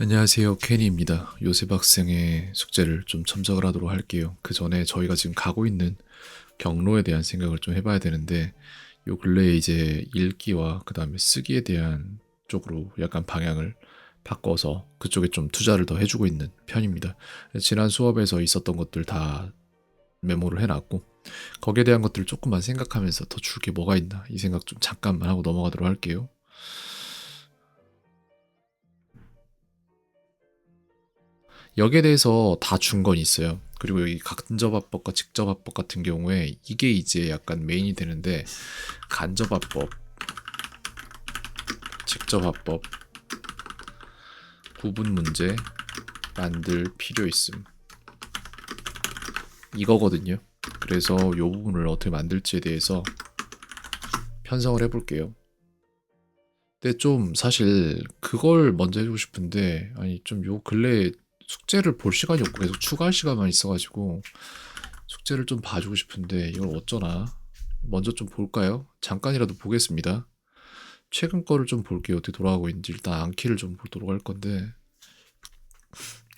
안녕하세요. 케니입니다. 요셉 학생의 숙제를 좀 첨삭을 하도록 할게요. 그 전에 저희가 지금 가고 있는 경로에 대한 생각을 좀 해봐야 되는데, 요 근래에 이제 읽기와 그 다음에 쓰기에 대한 쪽으로 약간 방향을 바꿔서 그쪽에 좀 투자를 더 해주고 있는 편입니다. 지난 수업에서 있었던 것들 다 메모를 해놨고, 거기에 대한 것들을 조금만 생각하면서 더 줄 게 뭐가 있나 이 생각 좀 잠깐만 하고 넘어가도록 할게요. 여기에 대해서 다 준 건 있어요. 그리고 여기 간접화법과 직접화법 같은 경우에 이게 이제 약간 메인이 되는데, 간접화법, 직접화법, 구분 문제 만들 필요 있음, 이거거든요. 그래서 이 부분을 어떻게 만들지에 대해서 편성을 해볼게요. 근데 좀 사실 그걸 먼저 해주고 싶은데, 아니 좀 요 근래 숙제를 볼 시간이 없고 계속 추가할 시간만 있어가지고 숙제를 좀 봐주고 싶은데 이걸 어쩌나. 먼저 좀 볼까요? 잠깐이라도 보겠습니다. 최근 거를 좀 볼게요. 어떻게 돌아가고 있는지. 일단 안키를 좀 보도록 할 건데,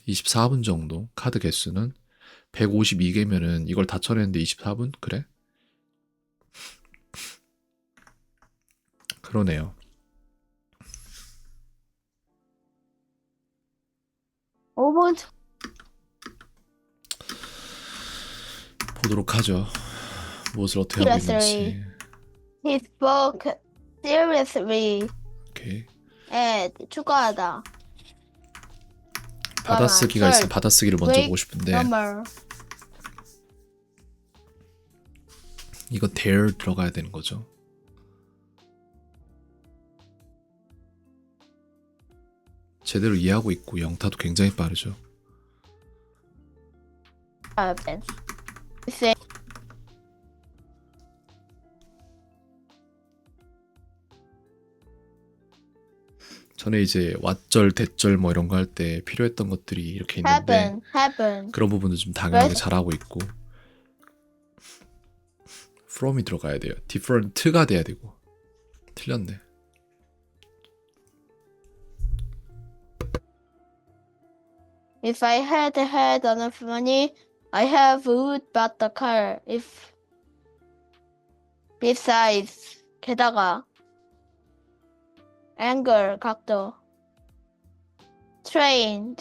24분 정도. 카드 개수는 152개면은 이걸 다 쳐냈는데 24분? 그래? 그러네요. 5분 보도록 하죠. 무엇을 어떻게 하고 seriously. 있는지. He spoke seriously. 오케이. add 추가하다. 받아쓰기가 있으면 search 받아쓰기를 먼저 보고 break 싶은데, number. 이거 there 들어가야 되는 거죠. 제대로 이해하고 있고 영타도 굉장히 빠르죠. happens. Say 전에 이제 왓절, 대절 뭐 이런 거 할 때 필요했던 것들이 이렇게 있는데, happen. 그런 부분도 좀 당연하게 Rest 잘하고 있고, from이 들어가야 돼요. different가 돼야 되고. 틀렸네. If I had enough money, I have would bought the car. If besides 게다가 angle 각도. train.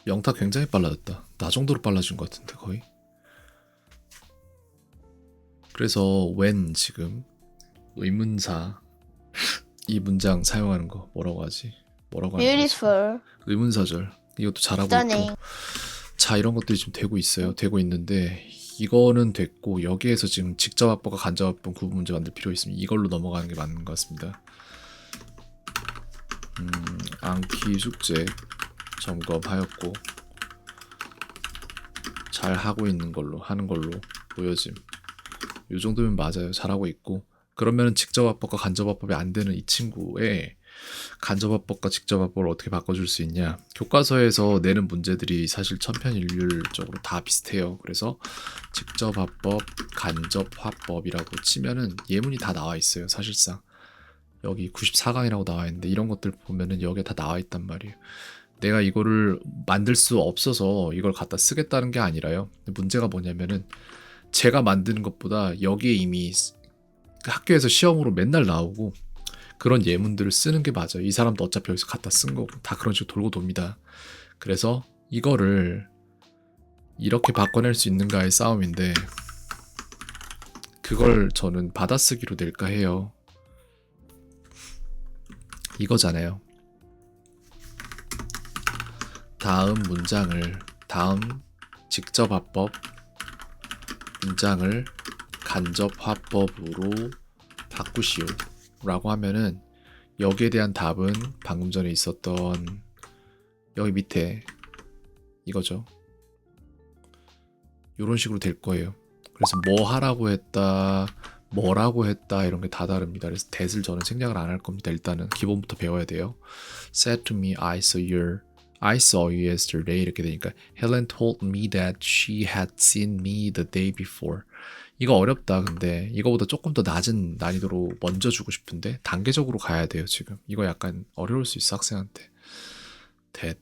영타 굉장히 빨라졌다. 나 정도로 빨라진 것 같은데 거의. 그래서 when 지금 의문사 이 문장 사용하는 거 뭐라고 하지? 뭐라고 하는 거지? beautiful. 의문사절 이것도 잘하고 stunning. 있고. 자, 이런 것들이 지금 되고 있어요. 되고 있는데 이거는 됐고, 여기에서 지금 직접합법과 간접합법 구분 문제 만들 필요 있으면 이걸로 넘어가는 게 맞는 것 같습니다. 암기 숙제 점검하였고 잘 하고 있는 걸로 하는 걸로 보여짐. 이 정도면 맞아요. 잘하고 있고. 그러면 직접합법과 간접합법이 안 되는 이 친구의 간접합법과 직접합법을 어떻게 바꿔줄 수 있냐. 교과서에서 내는 문제들이 사실 천편일률적으로 다 비슷해요. 그래서 직접합법, 간접화법이라고 치면은 예문이 다 나와 있어요. 사실상 여기 94강이라고 나와 있는데 이런 것들 보면은 여기에 다 나와 있단 말이에요. 내가 이거를 만들 수 없어서 이걸 갖다 쓰겠다는 게 아니라요. 문제가 뭐냐면은 제가 만드는 것보다 여기에 이미 학교에서 시험으로 맨날 나오고 그런 예문들을 쓰는 게 맞아요. 이 사람도 어차피 여기서 갖다 쓴 거고 다 그런 식으로 돌고 돕니다. 그래서 이거를 이렇게 바꿔낼 수 있는가의 싸움인데, 그걸 저는 받아쓰기로 낼까 해요. 이거잖아요. 다음 직접화법 문장을 간접화법으로 바꾸시오 라고 하면은, 여기에 대한 답은 방금 전에 있었던 여기 밑에 이거죠. 이런 식으로 될 거예요. 그래서 뭐 하라고 했다, 뭐라고 했다 이런 게 다 다릅니다. 그래서 that을 저는 생략을 안 할 겁니다. 일단은 기본부터 배워야 돼요. Said to me, I saw you yesterday 이렇게 되니까 Helen told me that she had seen me the day before. 이거 어렵다. 근데 이거보다 조금 더 낮은 난이도로 먼저 주고 싶은데 단계적으로 가야 돼요. 지금 이거 약간 어려울 수 있어 학생한테. That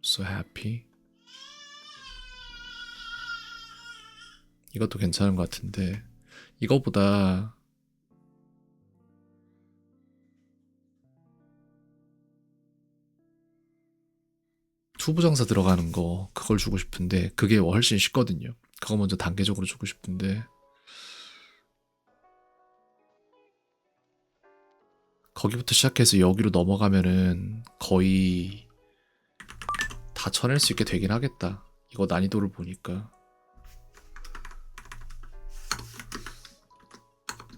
so happy. 이것도 괜찮은 것 같은데 이거보다 투부정사 들어가는 거 그걸 주고 싶은데 그게 훨씬 쉽거든요. 그거 먼저 단계적으로 주고 싶은데 거기부터 시작해서 여기로 넘어가면은 거의 다 쳐낼 수 있게 되긴 하겠다. 이거 난이도를 보니까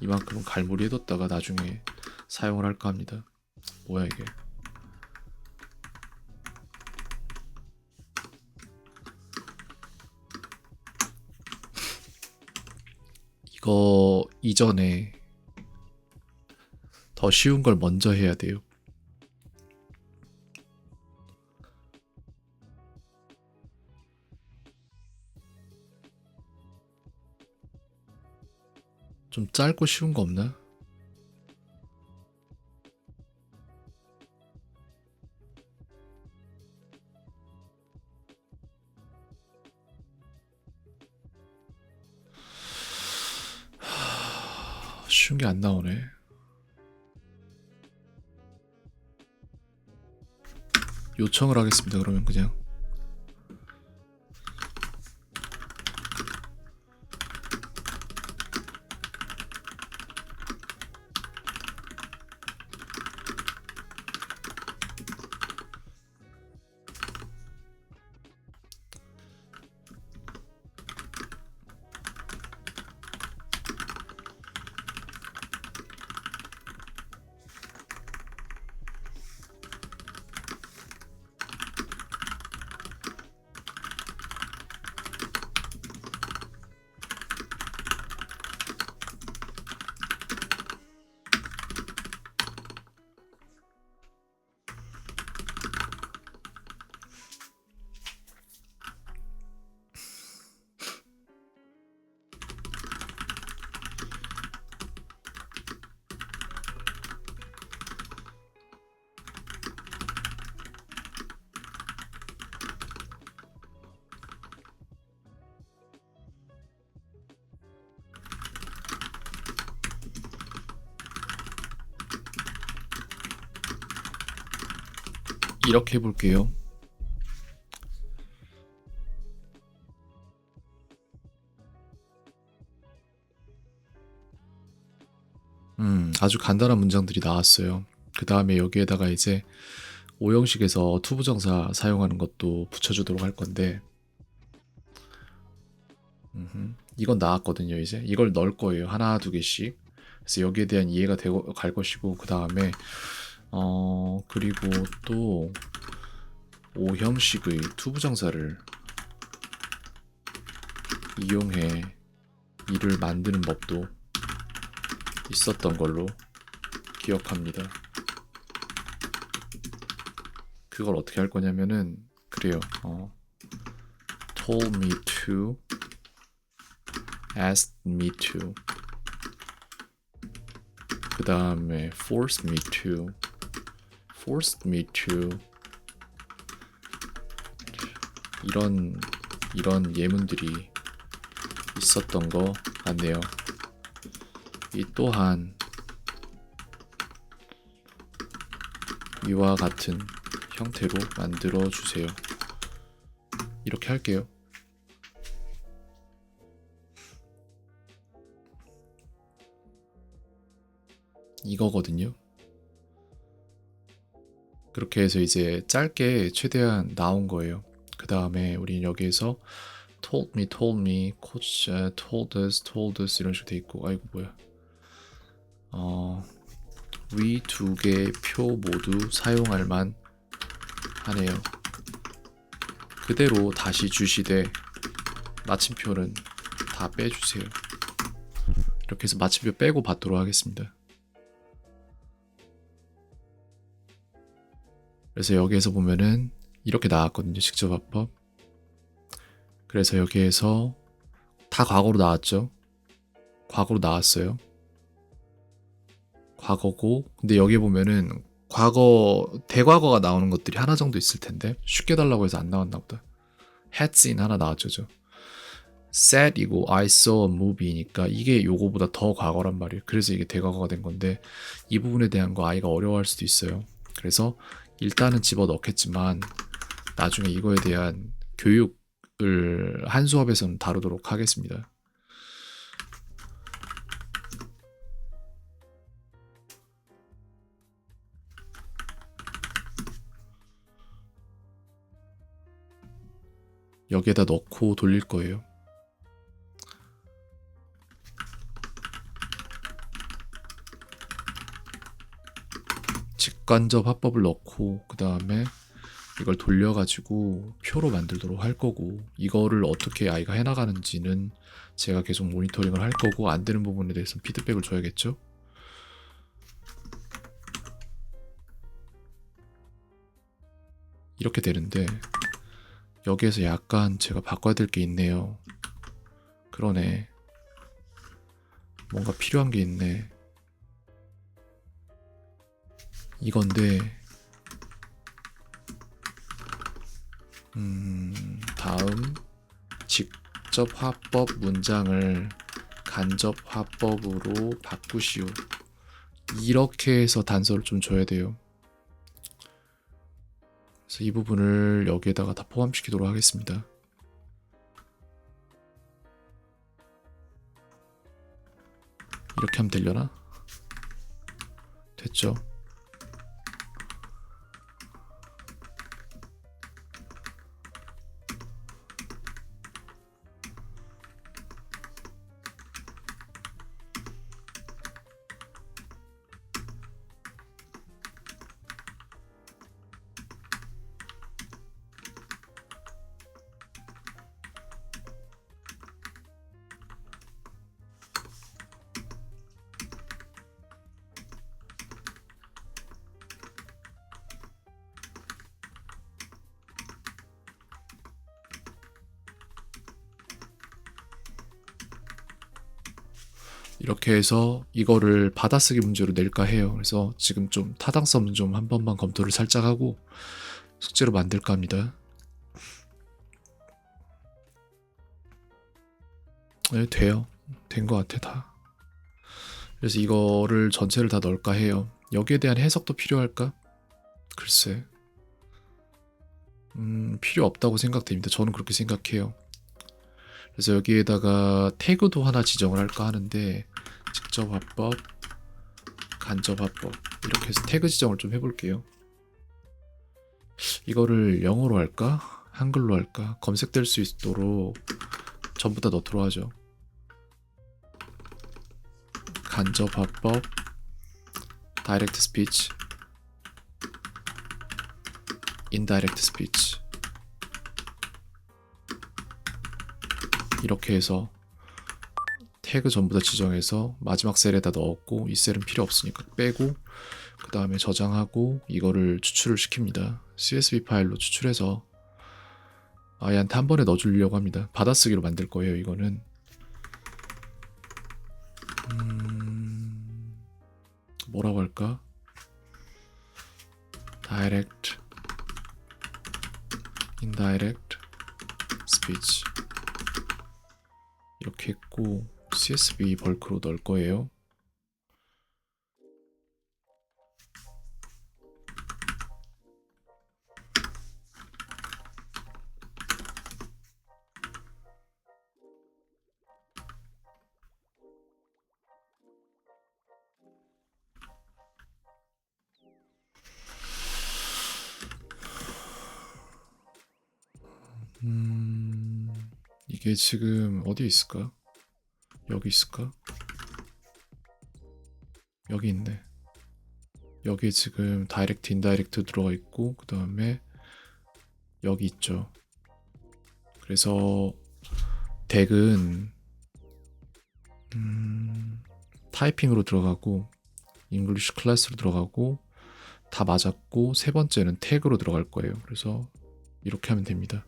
이만큼은 갈무리 해뒀다가 나중에 사용을 할까 합니다. 뭐야 이게. 이거 이전에 더 쉬운 걸 먼저 해야 돼요. 좀 짧고 쉬운 거 없나? 쉬운 게 안 나오네. 요청을 하겠습니다. 그러면 그냥 이렇게 해볼게요. 아주 간단한 문장들이 나왔어요. 그 다음에 여기에다가 이제 오형식에서 투부정사 사용하는 것도 붙여주도록 할 건데 이건 나왔거든요. 이제 이걸 넣을 거예요. 하나 두 개씩. 그래서 여기에 대한 이해가 되고 갈 것이고 그 다음에 그리고 또 오형식의 투부정사를 이용해 일을 만드는 법도 있었던 걸로 기억합니다. 그걸 어떻게 할 거냐면은 그래요. told me to, asked me to, 그 다음에 forced me to, forced me to 이런 예문들이 있었던 거 같네요. 이 또한 위와 같은 형태로 만들어 주세요. 이렇게 할게요. 이거거든요. 그렇게 해서 이제 짧게 최대한 나온 거예요. 그 다음에 우린 여기에서 told me, coach told us 이런 식으로 돼 있고, 아이고 뭐야. 위 두 개 표 모두 사용할 만 하네요. 그대로 다시 주시되 마침표는 다 빼주세요. 이렇게 해서 마침표 빼고 받도록 하겠습니다. 그래서 여기에서 보면은 이렇게 나왔거든요. 직접합법. 그래서 여기에서 다 과거로 나왔죠. 과거로 나왔어요. 과거고, 근데 여기 보면은 과거, 대과거가 나오는 것들이 하나 정도 있을 텐데 쉽게 달라고 해서 안 나왔나 보다. had seen 하나 나왔죠. said이고 I saw a movie니까 이게 요거보다 더 과거란 말이에요. 그래서 이게 대과거가 된 건데 이 부분에 대한 거 아이가 어려워할 수도 있어요. 그래서 일단은 집어넣겠지만 나중에 이거에 대한 교육을 한 수업에서는 다루도록 하겠습니다. 여기에다 넣고 돌릴 거예요. 직간접 화법을 넣고 그 다음에 이걸 돌려가지고 표로 만들도록 할 거고 이거를 어떻게 아이가 해나가는지는 제가 계속 모니터링을 할 거고 안 되는 부분에 대해서는 피드백을 줘야겠죠. 이렇게 되는데 여기에서 약간 제가 바꿔야 될 게 있네요. 그러네. 뭔가 필요한 게 있네. 이건데 다음 직접 화법 문장을 간접 화법으로 바꾸시오. 이렇게 해서 단서를 좀 줘야 돼요. 그래서 이 부분을 여기에다가 다 포함시키도록 하겠습니다. 이렇게 하면 되려나? 됐죠? 이렇게 해서 이거를 받아쓰기 문제로 낼까 해요. 그래서 지금 좀 타당성은 좀 한 번만 검토를 살짝 하고 숙제로 만들까 합니다. 네, 돼요. 된 것 같아 다. 그래서 이거를 전체를 다 넣을까 해요. 여기에 대한 해석도 필요할까? 글쎄. 필요 없다고 생각됩니다. 저는 그렇게 생각해요. 그래서 여기에다가 태그도 하나 지정을 할까 하는데 직접 화법, 간접 화법 이렇게 해서 태그 지정을 좀 해볼게요. 이거를 영어로 할까? 한글로 할까? 검색될 수 있도록 전부 다 넣도록 하죠. 간접 화법, direct speech, indirect speech 이렇게 해서 태그 전부 다 지정해서 마지막 셀에다 넣었고 이 셀은 필요 없으니까 빼고 그 다음에 저장하고 이거를 추출을 시킵니다. CSV 파일로 추출해서 아이한테 한 번에 넣어주려고 합니다. 받아쓰기로 만들 거예요. 이거는 뭐라고 할까? direct, indirect speech 이렇게 했고 CSV 벌크로 넣을 거예요. 이게 지금 어디에 있을까? 여기 있을까? 여기 있네. 여기에 지금 다이렉트, 인다이렉트 들어가 있고 그 다음에 여기 있죠. 그래서 덱은 타이핑으로 들어가고 잉글리시 클래스로 들어가고 다 맞았고 세 번째는 태그로 들어갈 거예요. 그래서 이렇게 하면 됩니다.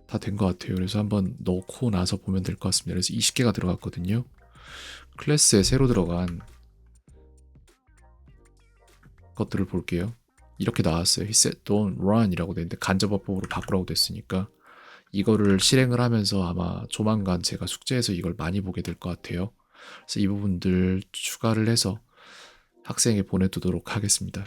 다 된 것 같아요. 그래서 한번 넣고 나서 보면 될 것 같습니다. 그래서 20개가 들어갔거든요. 클래스에 새로 들어간 것들을 볼게요. 이렇게 나왔어요. He said don't run 이라고 되는데 간접어법으로 바꾸라고 됐으니까 이거를 실행을 하면서 아마 조만간 제가 숙제에서 이걸 많이 보게 될 것 같아요. 그래서 이 부분들 추가를 해서 학생에 보내두도록 하겠습니다.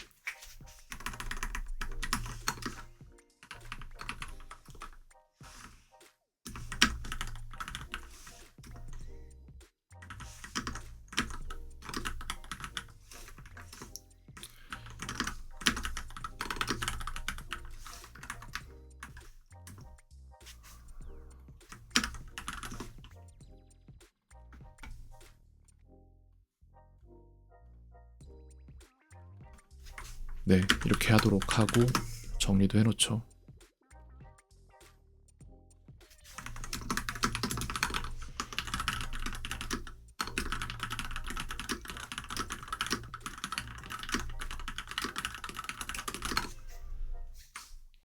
네, 이렇게 하도록 하고 정리도 해놓죠.